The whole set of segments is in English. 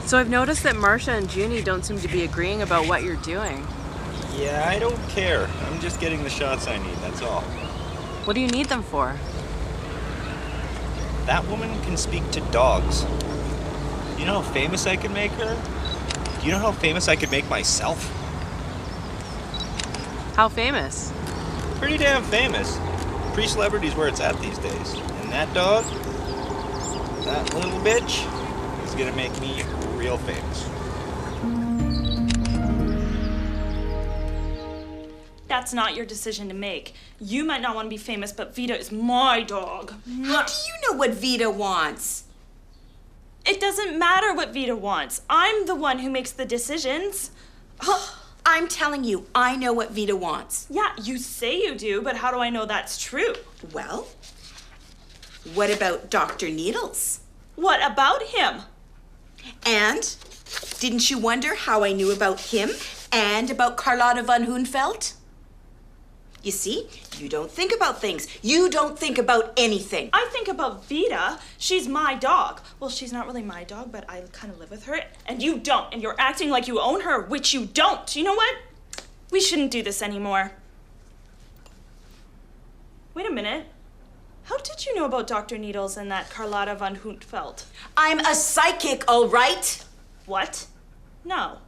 So I've noticed that Marsha and Junie don't seem to be agreeing about what you're doing. Yeah, I don't care. I'm just getting the shots I need, that's all. What do you need them for? That woman can speak to dogs. You know how famous I could make her? Do you know how famous I could make myself? How famous? Pretty damn famous. Pre-celebrity's where it's at these days. And that dog, that little bitch, is gonna make me real famous. That's not your decision to make. You might not want to be famous, but Vita is my dog. How do you know what Vita wants? It doesn't matter what Vita wants. I'm the one who makes the decisions. I'm telling you, I know what Vita wants. Yeah, you say you do, but how do I know that's true? Well, what about Dr. Needles? What about him? And didn't you wonder how I knew about him and about Carlotta von Hohenfeld? You see, you don't think about things. You don't think about anything. I think about Vita. She's my dog. Well, she's not really my dog, but I kind of live with her. And you don't. And you're acting like you own her, which you don't. You know what? We shouldn't do this anymore. Wait a minute. How did you know about Dr. Needles and that Carlotta von Hohenfeld? I'm a psychic, all right? What? No.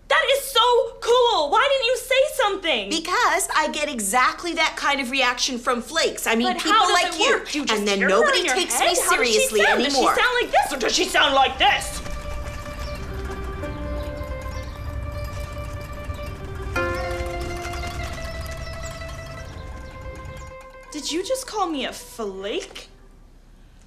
That is so cool! Why didn't you say something? Because I get exactly that kind of reaction from flakes. I mean, But people how does like it you. work? Do you just And then hear her nobody in your takes head? me How does she seriously sound? anymore. Does she sound like this or does she sound like this? Did you just call me a flake?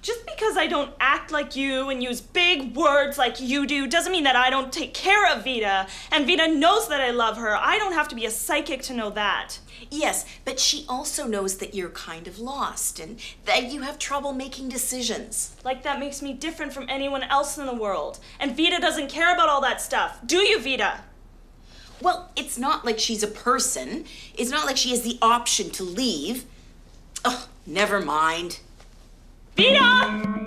Just because I don't act like you and use big words like you do doesn't mean that I don't take care of Vita. And Vita knows that I love her. I don't have to be a psychic to know that. Yes, but she also knows that you're kind of lost and that you have trouble making decisions. Like that makes me different from anyone else in the world. And Vita doesn't care about all that stuff. Do you, Vita? Well, it's not like she's a person. It's not like she has the option to leave. Oh, never mind. Vita!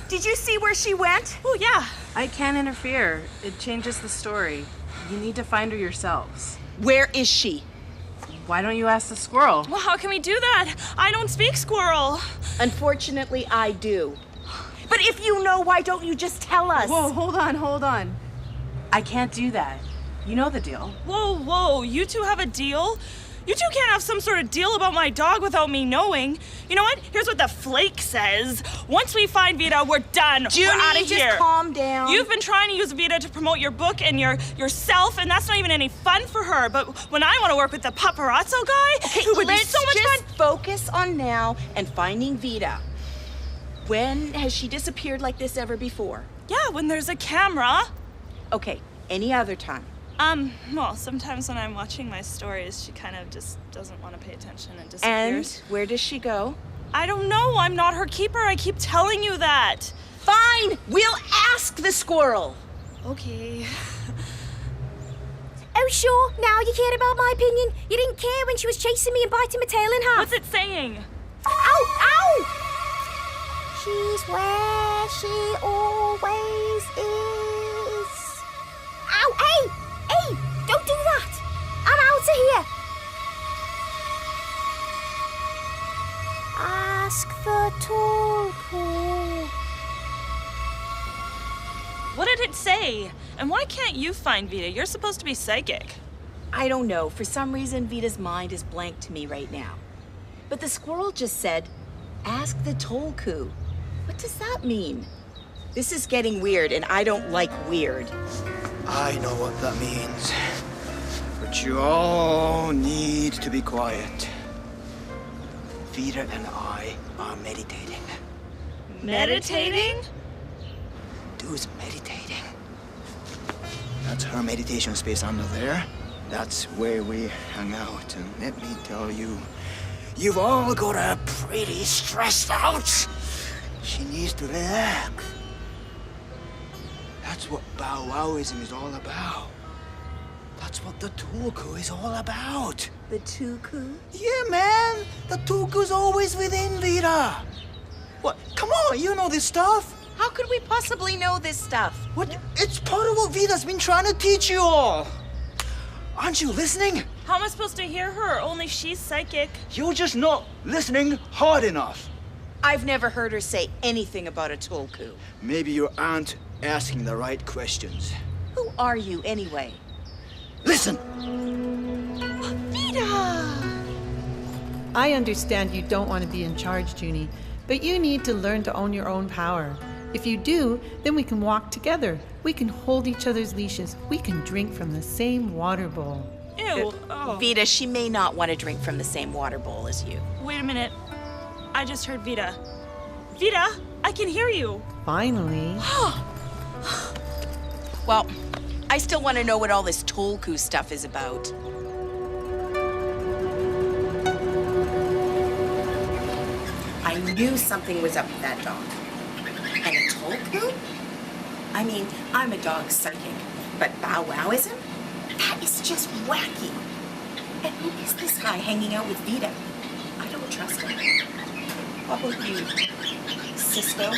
Did you see where she went? Oh, yeah. I can't interfere. It changes the story. You need to find her yourselves. Where is she? Why don't you ask the squirrel? Well, how can we do that? I don't speak squirrel. Unfortunately, I do. But if you know, why don't you just tell us? Whoa, hold on. I can't do that. You know the deal. Whoa, you two have a deal? You two can't have some sort of deal about my dog without me knowing. You know what? Here's what the flake says. Once we find Vita, we're done. Junie, we're out of here. just calm down. You've been trying to use Vita to promote your book and yourself, and that's not even any fun for her. But when I want to work with the Pup-arazzo guy, who would be so much fun. Let's just focus on now and finding Vita. When has she disappeared like this ever before? Yeah, when there's a camera. Okay, any other time? Well, sometimes when I'm watching my stories, she kind of just doesn't want to pay attention and disappears. And where does she go? I don't know. I'm not her keeper. I keep telling you that. Fine, we'll ask the squirrel. Okay. Oh, sure, now you care about my opinion? You didn't care when she was chasing me and biting my tail in half? What's it saying? Ow! She's where she always is. Ow, hey! Hey, don't do that! I'm out of here! Ask the tall pool. What did it say? And why can't you find Vita? You're supposed to be psychic. I don't know. For some reason, Vita's mind is blank to me right now. But the squirrel just said, ask the tolku. What does that mean? This is getting weird, and I don't like weird. I know what that means. But you all need to be quiet. Vita and I are meditating. Meditating? Dude's meditating. That's her meditation space under there. That's where we hang out. And let me tell you, you've all got her pretty stressed out. She needs to relax. That's what Bow-wowism is all about. That's what the tulku is all about. The tuku? Yeah, man. The tulku's always within Vita. What? Come on, you know this stuff. How could we possibly know this stuff? What? It's part of what Vita's been trying to teach you all. Aren't you listening? How am I supposed to hear her? Only she's psychic. You're just not listening hard enough. I've never heard her say anything about a tulku. Maybe you aren't asking the right questions. Who are you, anyway? Listen! Vita! I understand you don't want to be in charge, Junie, but you need to learn to own your own power. If you do, then we can walk together. We can hold each other's leashes. We can drink from the same water bowl. Ew. Oh. Vita, she may not want to drink from the same water bowl as you. Wait a minute. I just heard Vita. Vita, I can hear you. Finally. Well, I still want to know what all this tulku stuff is about. I knew something was up with that dog. And a tulku? I mean, I'm a dog psychic, but Bow-wowism? That is just wacky. And who is this guy hanging out with Vita? I don't trust him. What about you, Cisco?